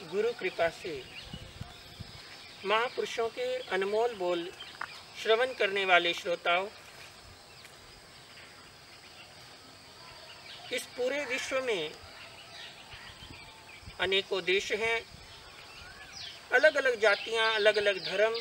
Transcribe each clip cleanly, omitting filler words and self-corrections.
गुरु कृपा से महापुरुषों के अनमोल बोल श्रवण करने वाले श्रोताओं, इस पूरे विश्व में अनेकों देश हैं, अलग अलग जातियां, अलग अलग धर्म,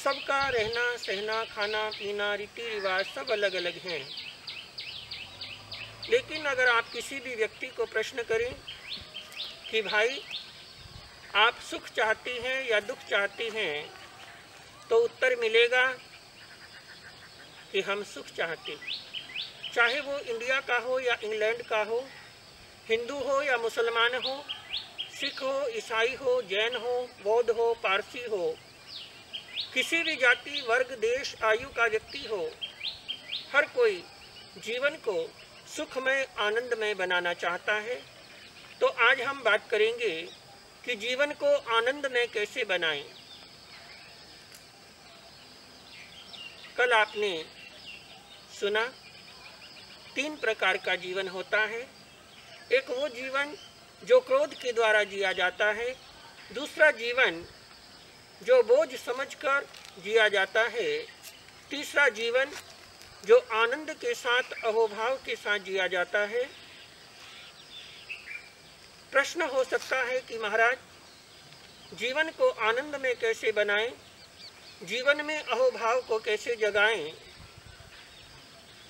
सबका रहना सहना, खाना पीना, रीति रिवाज सब अलग अलग हैं। लेकिन अगर आप किसी भी व्यक्ति को प्रश्न करें कि भाई आप सुख चाहती हैं या दुख चाहती हैं, तो उत्तर मिलेगा कि हम सुख चाहते, चाहे वो इंडिया का हो या इंग्लैंड का हो, हिंदू हो या मुसलमान हो, सिख हो, ईसाई हो, जैन हो, बौद्ध हो, पारसी हो, किसी भी जाति, वर्ग, देश, आयु का व्यक्ति हो, हर कोई जीवन को सुखमय, आनंदमय बनाना चाहता है। तो आज हम बात करेंगे कि जीवन को आनंदमय कैसे बनाएं। कल आपने सुना 3 प्रकार का जीवन होता है। एक वो जीवन जो क्रोध के द्वारा जिया जाता है, दूसरा जीवन जो बोझ समझकर जिया जाता है, तीसरा जीवन जो आनंद के साथ, अहोभाव के साथ जिया जाता है। प्रश्न हो सकता है कि महाराज, जीवन को आनंद में कैसे बनाएं, जीवन में अहोभाव को कैसे जगाएं।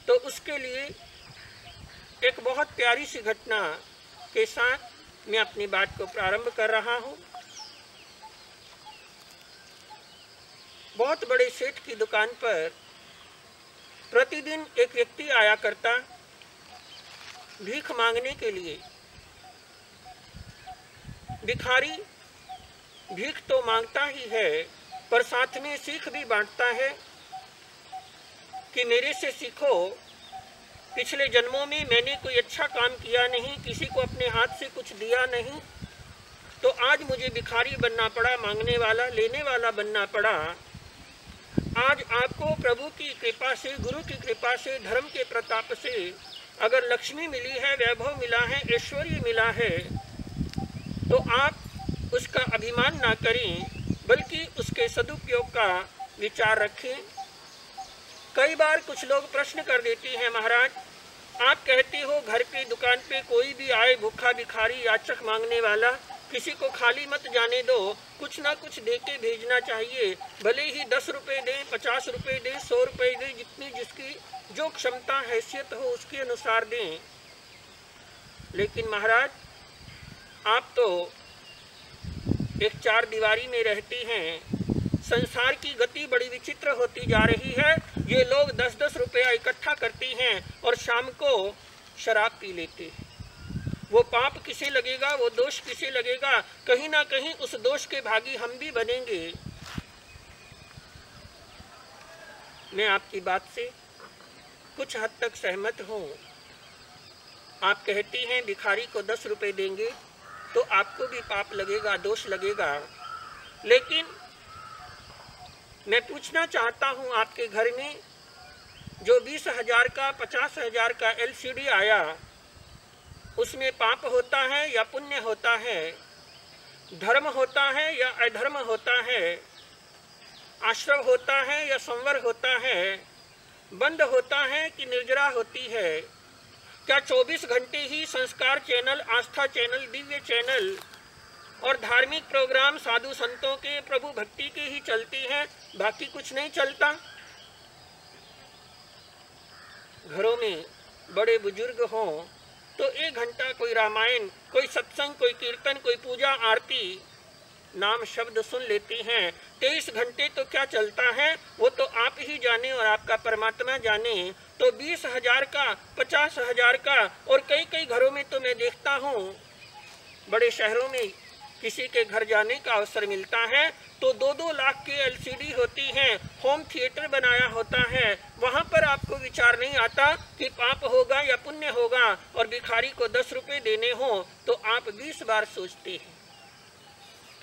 तो उसके लिए एक बहुत प्यारी सी घटना के साथ मैं अपनी बात को प्रारंभ कर रहा हूं। बहुत बड़े सेठ की दुकान पर प्रतिदिन एक व्यक्ति आया करता भीख मांगने के लिए। भिखारी भीख तो मांगता ही है, पर साथ में सीख भी बांटता है कि मेरे से सीखो, पिछले जन्मों में मैंने कोई अच्छा काम किया नहीं, किसी को अपने हाथ से कुछ दिया नहीं, तो आज मुझे भिखारी बनना पड़ा, मांगने वाला, लेने वाला बनना पड़ा। आज आपको प्रभु की कृपा से, गुरु की कृपा से, धर्म के प्रताप से अगर लक्ष्मी मिली है, वैभव मिला है, ऐश्वर्य मिला है, तो आप उसका अभिमान ना करें, बल्कि उसके सदुपयोग का विचार रखें। कई बार कुछ लोग प्रश्न कर देते हैं, महाराज आप कहते हो घर पे दुकान पे कोई भी आए, भूखा भिखारी, याचक मांगने वाला, किसी को खाली मत जाने दो, कुछ ना कुछ दे के भेजना चाहिए, भले ही 10 रुपये दें, 50 रुपये दें, 100 रुपये दें, जितनी जिसकी जो क्षमता हैसियत हो उसके अनुसार दें। लेकिन महाराज आप तो एक 4 दीवारी में रहती हैं, संसार की गति बड़ी विचित्र होती जा रही है। ये लोग 10-10 रुपया इकट्ठा करती हैं और शाम को शराब पी लेते हैं। वो पाप किसे लगेगा, वो दोष किसे लगेगा, कहीं ना कहीं उस दोष के भागी हम भी बनेंगे। मैं आपकी बात से कुछ हद तक सहमत हूँ। आप कहती हैं भिखारी को 10 रुपये देंगे तो आपको भी पाप लगेगा, दोष लगेगा। लेकिन मैं पूछना चाहता हूँ, आपके घर में जो 20,000 का, 50,000 का LCD आया, उसमें पाप होता है या पुण्य होता है, धर्म होता है या अधर्म होता है, आश्रव होता है या संवर होता है, बंद होता है कि निर्जरा होती है? क्या 24 घंटे ही संस्कार चैनल, आस्था चैनल, दिव्य चैनल और धार्मिक प्रोग्राम साधु संतों के, प्रभु भक्ति के ही चलती हैं, बाकी कुछ नहीं चलता? घरों में बड़े बुजुर्ग हों तो 1 घंटा कोई रामायण, कोई सत्संग, कोई कीर्तन, कोई पूजा आरती, नाम शब्द सुन लेती हैं। 23 घंटे तो क्या चलता है वो तो आप ही जाने और आपका परमात्मा जाने। तो 20,000 का, 50,000 का, और कई कई घरों में तो मैं देखता हूँ, बड़े शहरों में किसी के घर जाने का अवसर मिलता है तो 2-2 लाख की LCD होती हैं, होम थिएटर बनाया होता है। वहाँ पर आपको विचार नहीं आता कि पाप होगा या पुण्य होगा, और भिखारी को 10 रुपये देने हो तो आप 20 बार सोचते हैं।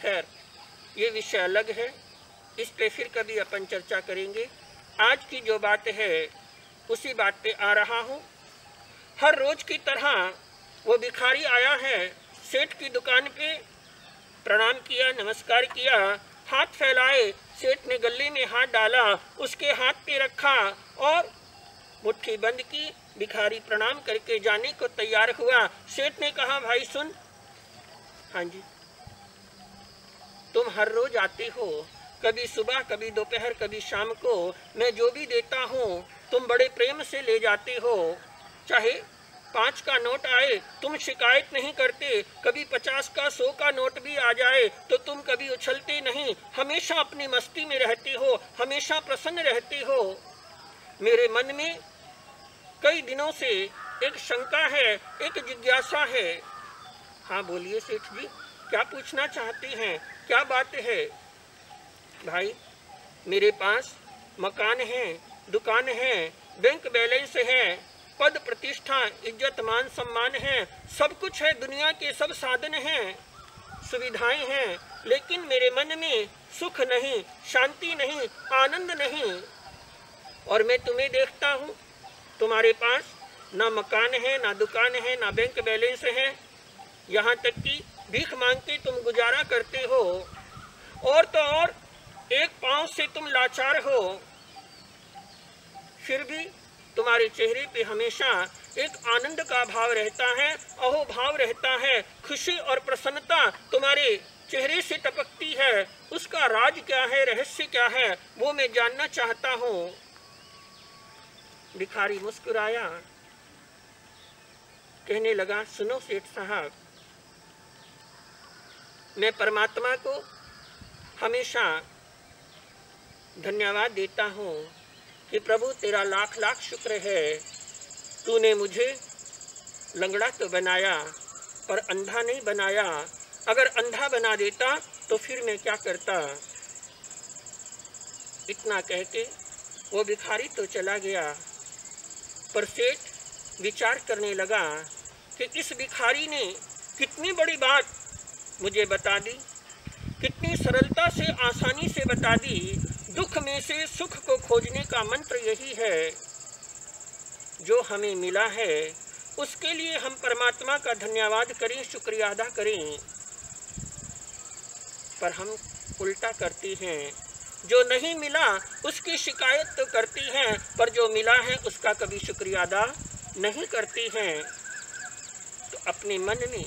खैर, ये विषय अलग है, इस पे फिर कभी अपन चर्चा करेंगे। आज की जो बात है उसी बात पे आ रहा हूँ। हर रोज की तरह वो भिखारी आया है सेठ की दुकान पे प्रणाम किया, नमस्कार किया, हाथ फैलाए। सेठ ने गले में हाथ डाला, उसके हाथ पे रखा और मुट्ठी बंद की। भिखारी प्रणाम करके जाने को तैयार हुआ। सेठ ने कहा, भाई सुन। हाँ जी। तुम हर रोज आते हो, कभी सुबह, कभी दोपहर, कभी शाम को। मैं जो भी देता हूँ तुम बड़े प्रेम से ले जाते हो। चाहे 5 का नोट आए तुम शिकायत नहीं करते, कभी 50 का 100 का नोट भी आ जाए तो तुम कभी उछलते नहीं, हमेशा अपनी मस्ती में रहते हो, हमेशा प्रसन्न रहते हो। मेरे मन में कई दिनों से एक शंका है, एक जिज्ञासा है। हाँ बोलिए सेठ जी, क्या पूछना चाहते हैं, क्या बात है? भाई मेरे पास मकान है, दुकान है, बैंक बैलेंस है, पद प्रतिष्ठा, इज्जत, मान सम्मान है, सब कुछ है, दुनिया के सब साधन हैं, सुविधाएं हैं, लेकिन मेरे मन में सुख नहीं, शांति नहीं, आनंद नहीं। और मैं तुम्हें देखता हूँ, तुम्हारे पास ना मकान है, ना दुकान है, ना बैंक बैलेंस है, यहाँ तक कि भीख मांग के तुम गुजारा करते हो। और तो और एक पांव से तुम लाचार हो, फिर भी तुम्हारे चेहरे पे हमेशा एक आनंद का भाव रहता है, अहो भाव रहता है, खुशी और प्रसन्नता तुम्हारे चेहरे से टपकती है। उसका राज क्या है, रहस्य क्या है, वो मैं जानना चाहता हूँ। भिखारी मुस्कुराया, कहने लगा, सुनो सेठ साहब, मैं परमात्मा को हमेशा धन्यवाद देता हूँ कि प्रभु तेरा लाख लाख शुक्र है, तूने मुझे लंगड़ा तो बनाया पर अंधा नहीं बनाया। अगर अंधा बना देता तो फिर मैं क्या करता। इतना कह के वो भिखारी तो चला गया, पर सेठ विचार करने लगा कि इस भिखारी ने कितनी बड़ी बात मुझे बता दी, कितनी सरलता से, आसानी से बता दी। दुख में से सुख को खोजने का मंत्र यही है। जो हमें मिला है उसके लिए हम परमात्मा का धन्यवाद करें, शुक्रिया अदा करें, पर हम उल्टा करते हैं। जो नहीं मिला उसकी शिकायत तो करती हैं, पर जो मिला है उसका कभी शुक्रिया अदा नहीं करती हैं। तो अपने मन में,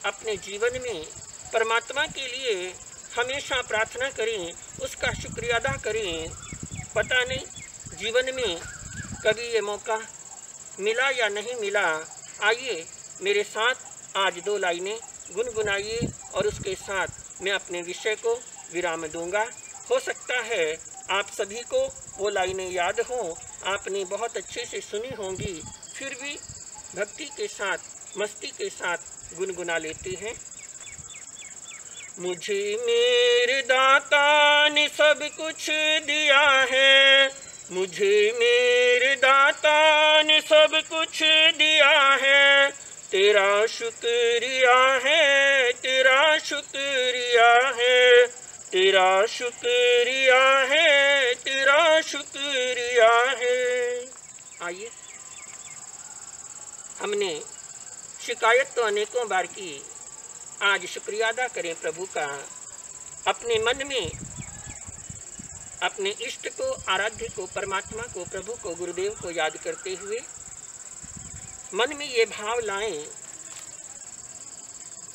अपने जीवन में परमात्मा के लिए हमेशा प्रार्थना करें, उसका शुक्रिया अदा करें। पता नहीं जीवन में कभी ये मौका मिला या नहीं मिला। आइए मेरे साथ आज 2 लाइनें गुनगुनाइए और उसके साथ मैं अपने विषय को विराम दूंगा। हो सकता है आप सभी को वो लाइनें याद हों, आपने बहुत अच्छे से सुनी होंगी, फिर भी भक्ति के साथ, मस्ती के साथ गुनगुना लेते हैं। मुझे मेरे दाता ने सब कुछ दिया है, मुझे मेरे दाता ने सब कुछ दिया है, तेरा शुक्रिया है, तेरा शुक्रिया है, तेरा शुक्रिया है, तेरा शुक्रिया है। आइए, हमने शिकायत तो अनेकों बार की, आज शुक्रिया अदा करें प्रभु का। अपने मन में अपने इष्ट को, आराध्य को, परमात्मा को, प्रभु को, गुरुदेव को याद करते हुए मन में ये भाव लाएं,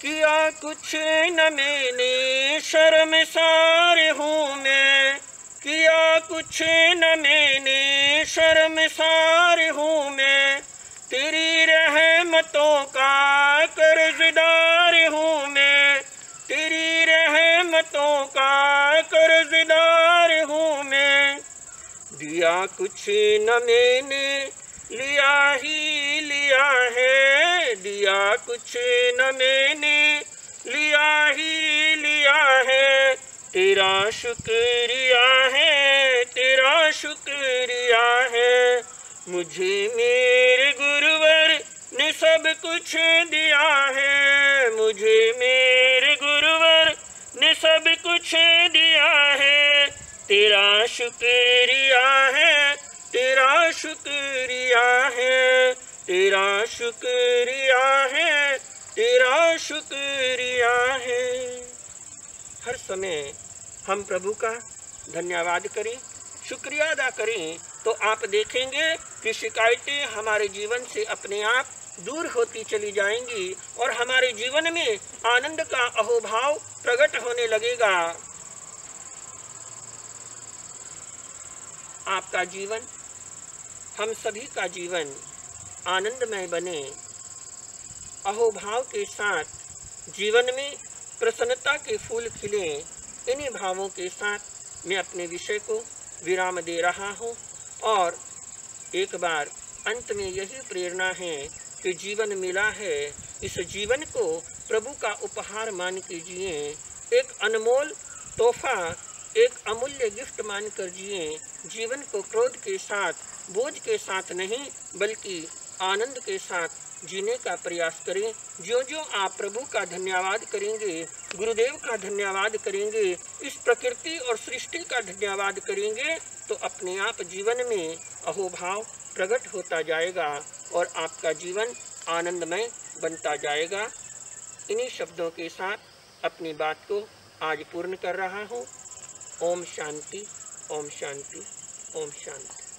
किया कुछ न मैंने शर्मसार हूँ मैं, किया कुछ न मैंने शर्मसार हूँ मैं, तेरी रहमतों का कर्जदार हूँ मैं, तेरी रहमतों का कर्जदार हूँ मैं। दिया कुछ न मैंने, लिया ही लिया है, दिया कुछ न मैंने, लिया ही लिया है, तेरा शुक्रिया है, तेरा शुक्रिया है। मुझे मेरे गुरुवर ने सब कुछ दिया है, मुझे मेरे गुरुवर ने सब कुछ दिया है, तेरा शुक्रिया है, तेरा शुक्रिया है, तेरा शुक्रिया है, तेरा शुक्रिया है। हर समय हम प्रभु का धन्यवाद करें, शुक्रिया अदा करें, तो आप देखेंगे कि शिकायतें हमारे जीवन से अपने आप दूर होती चली जाएंगी और हमारे जीवन में आनंद का अहोभाव प्रकट होने लगेगा। आपका जीवन, हम सभी का जीवन आनंदमय बने, अहोभाव के साथ जीवन में प्रसन्नता के फूल खिले। इन्हीं भावों के साथ मैं अपने विषय को विराम दे रहा हूँ और एक बार अंत में यही प्रेरणा है कि जीवन मिला है, इस जीवन को प्रभु का उपहार मान के जिए, एक अनमोल तोहफा, एक अमूल्य गिफ्ट मानकर जिए। जीवन को क्रोध के साथ, बोझ के साथ नहीं बल्कि आनंद के साथ जीने का प्रयास करें। जो जो आप प्रभु का धन्यवाद करेंगे, गुरुदेव का धन्यवाद करेंगे, इस प्रकृति और सृष्टि का धन्यवाद करेंगे, तो अपने आप जीवन में अहोभाव प्रकट होता जाएगा और आपका जीवन आनंदमय बनता जाएगा। इन्हीं शब्दों के साथ अपनी बात को आज पूर्ण कर रहा हूँ। ओम शांति, ओम शांति, ओम शांति।